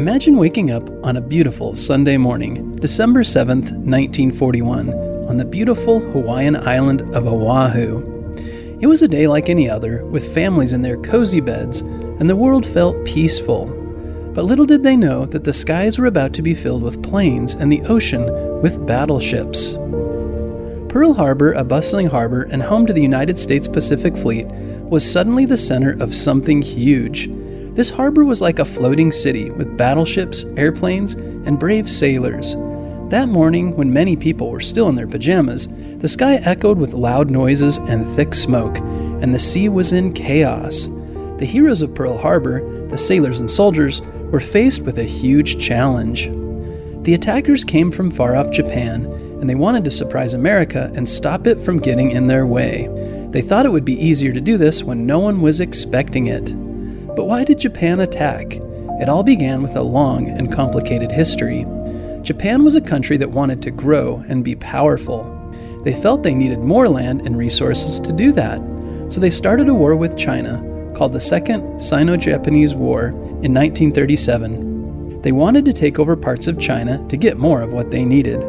Imagine waking up on a beautiful Sunday morning, December 7th, 1941, on the beautiful Hawaiian island of Oahu. It was a day like any other, with families in their cozy beds, and the world felt peaceful. But little did they know that the skies were about to be filled with planes and the ocean with battleships. Pearl Harbor, a bustling harbor and home to the United States Pacific Fleet, was suddenly the center of something huge. This harbor was like a floating city with battleships, airplanes, and brave sailors. That morning, when many people were still in their pajamas, the sky echoed with loud noises and thick smoke, and the sea was in chaos. The heroes of Pearl Harbor, the sailors and soldiers, were faced with a huge challenge. The attackers came from far-off Japan, and they wanted to surprise America and stop it from getting in their way. They thought it would be easier to do this when no one was expecting it. But why did Japan attack? It all began with a long and complicated history. Japan was a country that wanted to grow and be powerful. They felt they needed more land and resources to do that, so they started a war with China called the Second Sino-Japanese War in 1937. They wanted to take over parts of China to get more of what they needed.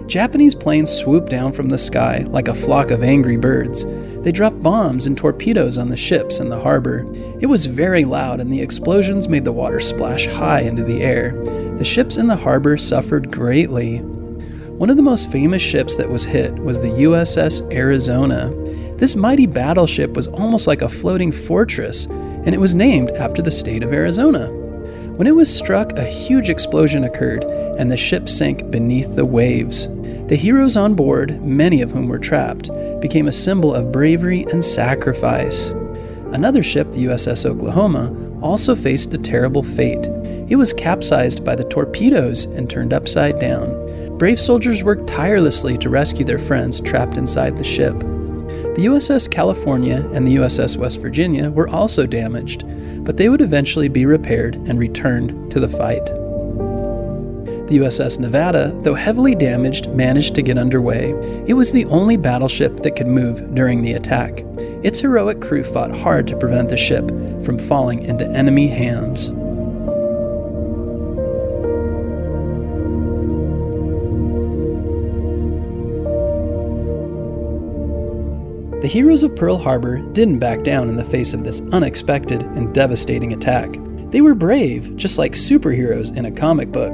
Japanese planes swooped down from the sky like a flock of angry birds. They dropped bombs and torpedoes on the ships in the harbor. It was very loud, and the explosions made the water splash high into the air. The ships in the harbor suffered greatly. One of the most famous ships that was hit was the USS Arizona. This mighty battleship was almost like a floating fortress, and it was named after the state of Arizona. When it was struck, a huge explosion occurred, and the ship sank beneath the waves. The heroes on board, many of whom were trapped, became a symbol of bravery and sacrifice. Another ship, the USS Oklahoma, also faced a terrible fate. It was capsized by the torpedoes and turned upside down. Brave soldiers worked tirelessly to rescue their friends trapped inside the ship. The USS California and the USS West Virginia were also damaged, but they would eventually be repaired and returned to the fight. The USS Nevada, though heavily damaged, managed to get underway. It was the only battleship that could move during the attack. Its heroic crew fought hard to prevent the ship from falling into enemy hands. The heroes of Pearl Harbor didn't back down in the face of this unexpected and devastating attack. They were brave, just like superheroes in a comic book.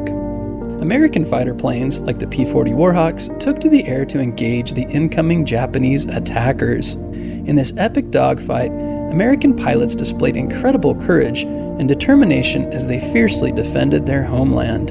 American fighter planes, like the P-40 Warhawks, took to the air to engage the incoming Japanese attackers. In this epic dogfight, American pilots displayed incredible courage and determination as they fiercely defended their homeland.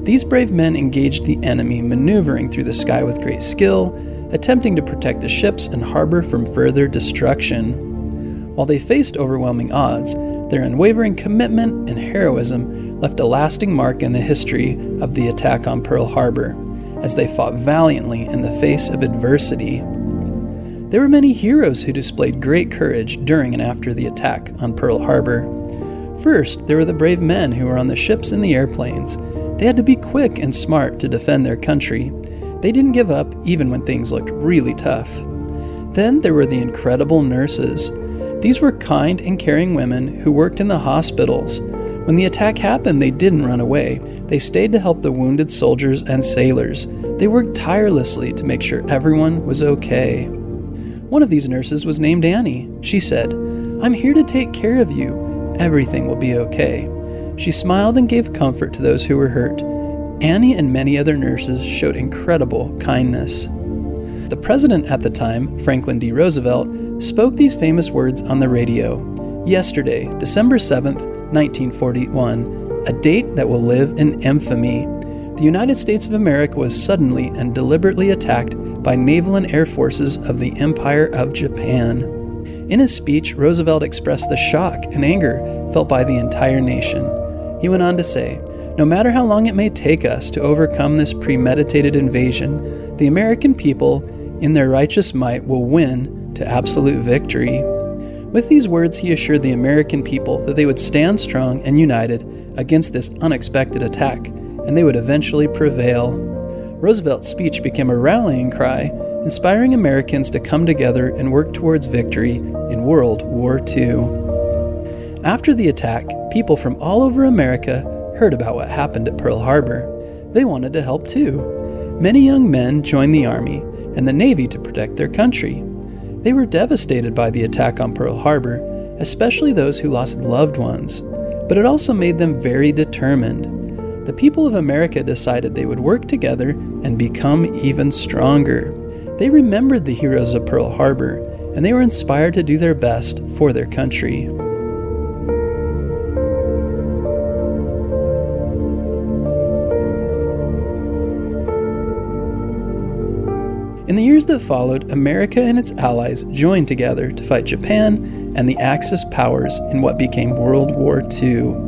These brave men engaged the enemy, maneuvering through the sky with great skill, attempting to protect the ships and harbor from further destruction. While they faced overwhelming odds, their unwavering commitment and heroism left a lasting mark in the history of the attack on Pearl Harbor, as they fought valiantly in the face of adversity. There were many heroes who displayed great courage during and after the attack on Pearl Harbor. First, there were the brave men who were on the ships and the airplanes. They had to be quick and smart to defend their country. They didn't give up even when things looked really tough. Then there were the incredible nurses. These were kind and caring women who worked in the hospitals. When the attack happened, they didn't run away. They stayed to help the wounded soldiers and sailors. They worked tirelessly to make sure everyone was okay. One of these nurses was named Annie. She said, "I'm here to take care of you. Everything will be okay." She smiled and gave comfort to those who were hurt. Annie and many other nurses showed incredible kindness. The president at the time, Franklin D. Roosevelt, spoke these famous words on the radio. Yesterday, December 7th, 1941, a date that will live in infamy. The United States of America was suddenly and deliberately attacked by naval and air forces of the Empire of Japan. In his speech, Roosevelt expressed the shock and anger felt by the entire nation. He went on to say, "No matter how long it may take us to overcome this premeditated invasion, the American people, in their righteous might, will win to absolute victory." With these words, he assured the American people that they would stand strong and united against this unexpected attack, and they would eventually prevail. Roosevelt's speech became a rallying cry, inspiring Americans to come together and work towards victory in World War II. After the attack, people from all over America heard about what happened at Pearl Harbor. They wanted to help too. Many young men joined the Army and the Navy to protect their country. They were devastated by the attack on Pearl Harbor, especially those who lost loved ones, but it also made them very determined. The people of America decided they would work together and become even stronger. They remembered the heroes of Pearl Harbor, and they were inspired to do their best for their country. In the years that followed, America and its allies joined together to fight Japan and the Axis powers in what became World War II.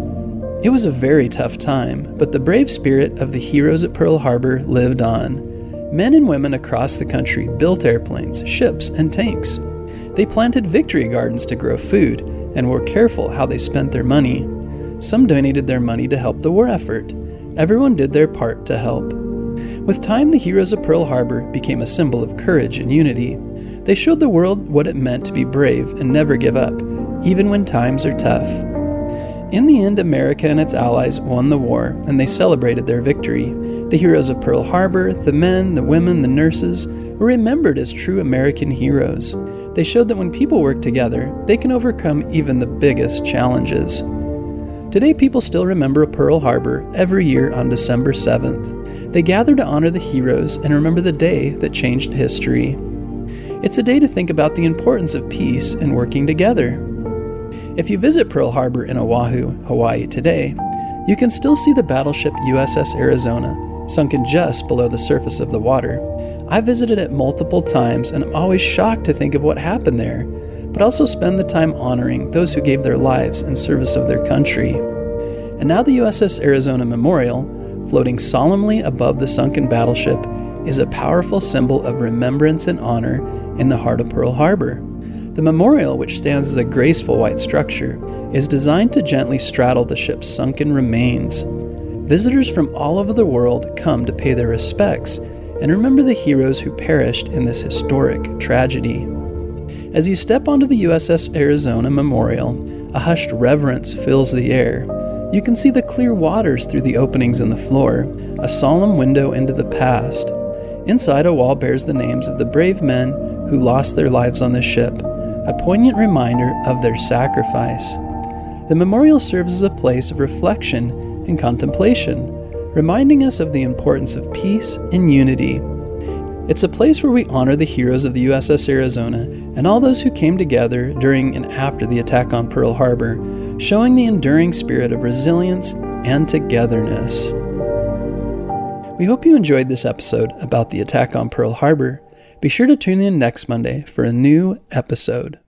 It was a very tough time, but the brave spirit of the heroes at Pearl Harbor lived on. Men and women across the country built airplanes, ships, and tanks. They planted victory gardens to grow food and were careful how they spent their money. Some donated their money to help the war effort. Everyone did their part to help. With time, the heroes of Pearl Harbor became a symbol of courage and unity. They showed the world what it meant to be brave and never give up, even when times are tough. In the end, America and its allies won the war, and they celebrated their victory. The heroes of Pearl Harbor, the men, the women, the nurses, were remembered as true American heroes. They showed that when people work together, they can overcome even the biggest challenges. Today, people still remember Pearl Harbor every year on December 7th. They gather to honor the heroes and remember the day that changed history. It's a day to think about the importance of peace and working together. If you visit Pearl Harbor in Oahu, Hawaii today, you can still see the battleship USS Arizona, sunken just below the surface of the water. I visited it multiple times and I'm always shocked to think of what happened there, but also spend the time honoring those who gave their lives in service of their country. And now the USS Arizona Memorial, floating solemnly above the sunken battleship, is a powerful symbol of remembrance and honor in the heart of Pearl Harbor. The memorial, which stands as a graceful white structure, is designed to gently straddle the ship's sunken remains. Visitors from all over the world come to pay their respects and remember the heroes who perished in this historic tragedy. As you step onto the USS Arizona Memorial, a hushed reverence fills the air. You can see the clear waters through the openings in the floor, a solemn window into the past. Inside, a wall bears the names of the brave men who lost their lives on the ship, a poignant reminder of their sacrifice. The memorial serves as a place of reflection and contemplation, reminding us of the importance of peace and unity. It's a place where we honor the heroes of the USS Arizona and all those who came together during and after the attack on Pearl Harbor, showing the enduring spirit of resilience and togetherness. We hope you enjoyed this episode about the attack on Pearl Harbor. Be sure to tune in next Monday for a new episode.